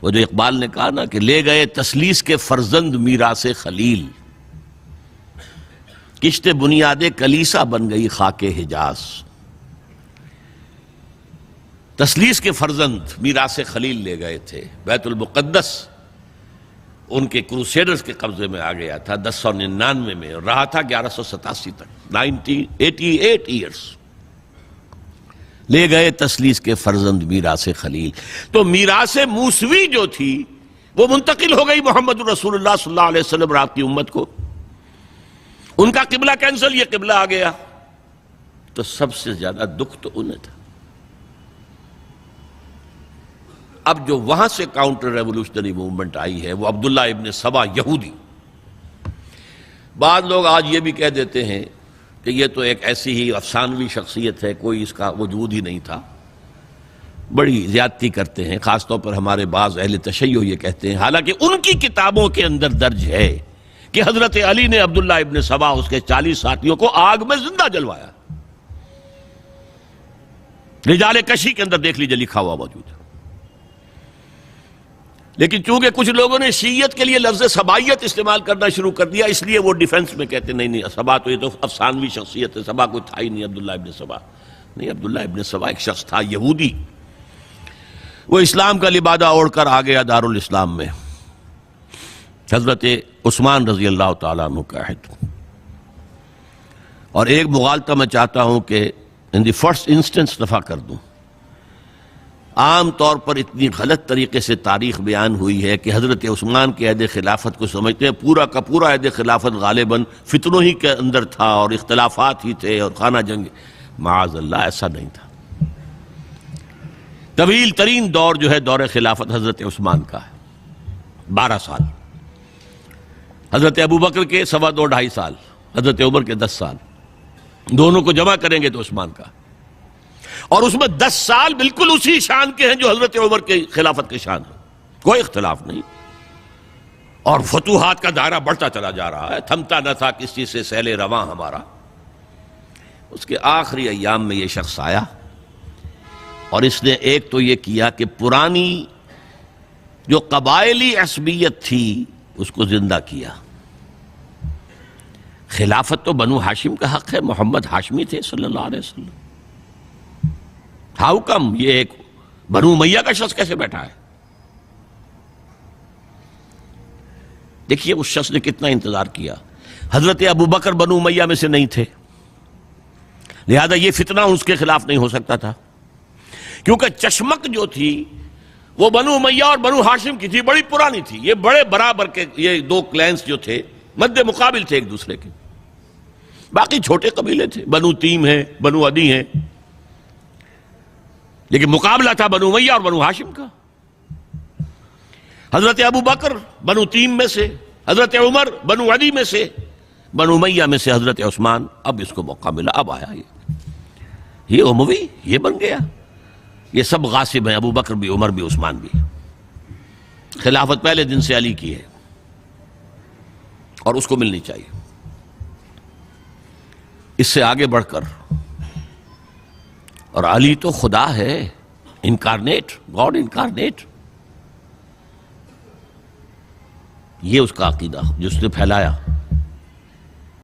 وہ جو اقبال نے کہا نا کہ لے گئے تسلیس کے فرزند میراث خلیل، کشت بنیاد کلیسا بن گئی خاک حجاز۔ تسلیس کے فرزند میراث خلیل لے گئے تھے، بیت المقدس ان کے کروسیڈرز کے قبضے میں آ گیا تھا 1099 میں، اور رہا تھا 1187 تک، 88 ایئرز۔ لے گئے تسلیس کے فرزند میراث خلیل۔ تو میراث موسوی جو تھی وہ منتقل ہو گئی محمد رسول اللہ صلی اللہ علیہ وسلم اور آپ کی امت کو۔ ان کا قبلہ کینسل، یہ قبلہ آ گیا، تو سب سے زیادہ دکھ تو انہیں تھا۔ اب جو وہاں سے کاؤنٹر ریولوشنری موومنٹ آئی ہے وہ عبداللہ ابن سبا یہودی۔ بعض لوگ آج یہ بھی کہہ دیتے ہیں کہ یہ تو ایک ایسی ہی افسانوی شخصیت ہے، کوئی اس کا وجود ہی نہیں تھا۔ بڑی زیادتی کرتے ہیں، خاص طور پر ہمارے بعض اہل تشیع یہ کہتے ہیں، حالانکہ ان کی کتابوں کے اندر درج ہے کہ حضرت علی نے عبداللہ ابن سبا اس کے 40 ساتھیوں کو آگ میں زندہ جلوایا۔ رجال کشی کے اندر دیکھ لیجیے، لکھا ہوا موجود ہے۔ لیکن چونکہ کچھ لوگوں نے شیعت کے لیے لفظ سبائیت استعمال کرنا شروع کر دیا، اس لیے وہ ڈیفنس میں کہتے نہیں نہیں، سبا تو یہ تو افسانوی شخصیت ہے، سبا کوئی تھا ہی نہیں عبداللہ ابن سبا۔ نہیں، عبداللہ ابن سبا ایک شخص تھا یہودی، وہ اسلام کا لبادہ اوڑھ کر آ گیا دارالاسلام میں، حضرت عثمان رضی اللہ تعالیٰ عنہ کا عہد۔ اور ایک مغالطہ میں چاہتا ہوں کہ ان دی فرسٹ انسٹنس دفع کر دوں۔ عام طور پر اتنی غلط طریقے سے تاریخ بیان ہوئی ہے کہ حضرت عثمان کے عہد خلافت کو سمجھتے ہیں پورا کا پورا عہد خلافت غالباً فتنوں ہی کے اندر تھا اور اختلافات ہی تھے اور خانہ جنگ۔ معاذ اللہ، ایسا نہیں تھا۔ طویل ترین دور جو ہے دور خلافت حضرت عثمان کا ہے، 12 سال۔ حضرت ابوبکر کے 2.5 سال، حضرت عمر کے 10 سال، دونوں کو جمع کریں گے تو عثمان کا، اور اس میں 10 سال بالکل اسی شان کے ہیں جو حضرت عمر کے خلافت کے شان ہے، کوئی اختلاف نہیں۔ اور فتوحات کا دائرہ بڑھتا چلا جا رہا ہے، تھمتا نہ تھا کس چیز سے سیل رواں ہمارا۔ اس کے آخری ایام میں یہ شخص آیا اور اس نے ایک تو یہ کیا کہ پرانی جو قبائلی عصبیت تھی اس کو زندہ کیا۔ خلافت تو بنو ہاشم کا حق ہے، محمد ہاشمی تھے صلی اللہ علیہ وسلم۔ ہاؤ کم یہ ایک بنو امیہ کا شخص کیسے بیٹھا ہے؟ دیکھیے اس شخص نے کتنا انتظار کیا۔ حضرت ابوبکر بنو امیہ میں سے نہیں تھے، لہذا یہ فتنہ اس کے خلاف نہیں ہو سکتا تھا، کیونکہ چشمک جو تھی وہ بنو امیہ اور بنو ہاشم کی تھی، بڑی پرانی تھی۔ یہ بڑے برابر کے یہ دو کلینز جو تھے مد مقابل تھے ایک دوسرے کے، باقی چھوٹے قبیلے تھے، بنو تیم ہیں، بنو عدی ہیں، لیکن مقابلہ تھا بنو امیہ اور بنو ہاشم کا۔ حضرت ابوبکر بنو تیم میں سے، حضرت عمر بنو عدی میں سے، بنو امیہ میں سے حضرت عثمان۔ اب اس کو موقع ملا، اب آیا یہ اموی، یہ بن گیا۔ یہ سب غاصب ہیں، ابوبکر بھی، عمر بھی، عثمان بھی۔ خلافت پہلے دن سے علی کی ہے اور اس کو ملنی چاہیے۔ اس سے آگے بڑھ کر، اور علی تو خدا ہے، انکارنیٹ، گاڈ انکارنیٹ، یہ اس کا عقیدہ جو اس نے پھیلایا۔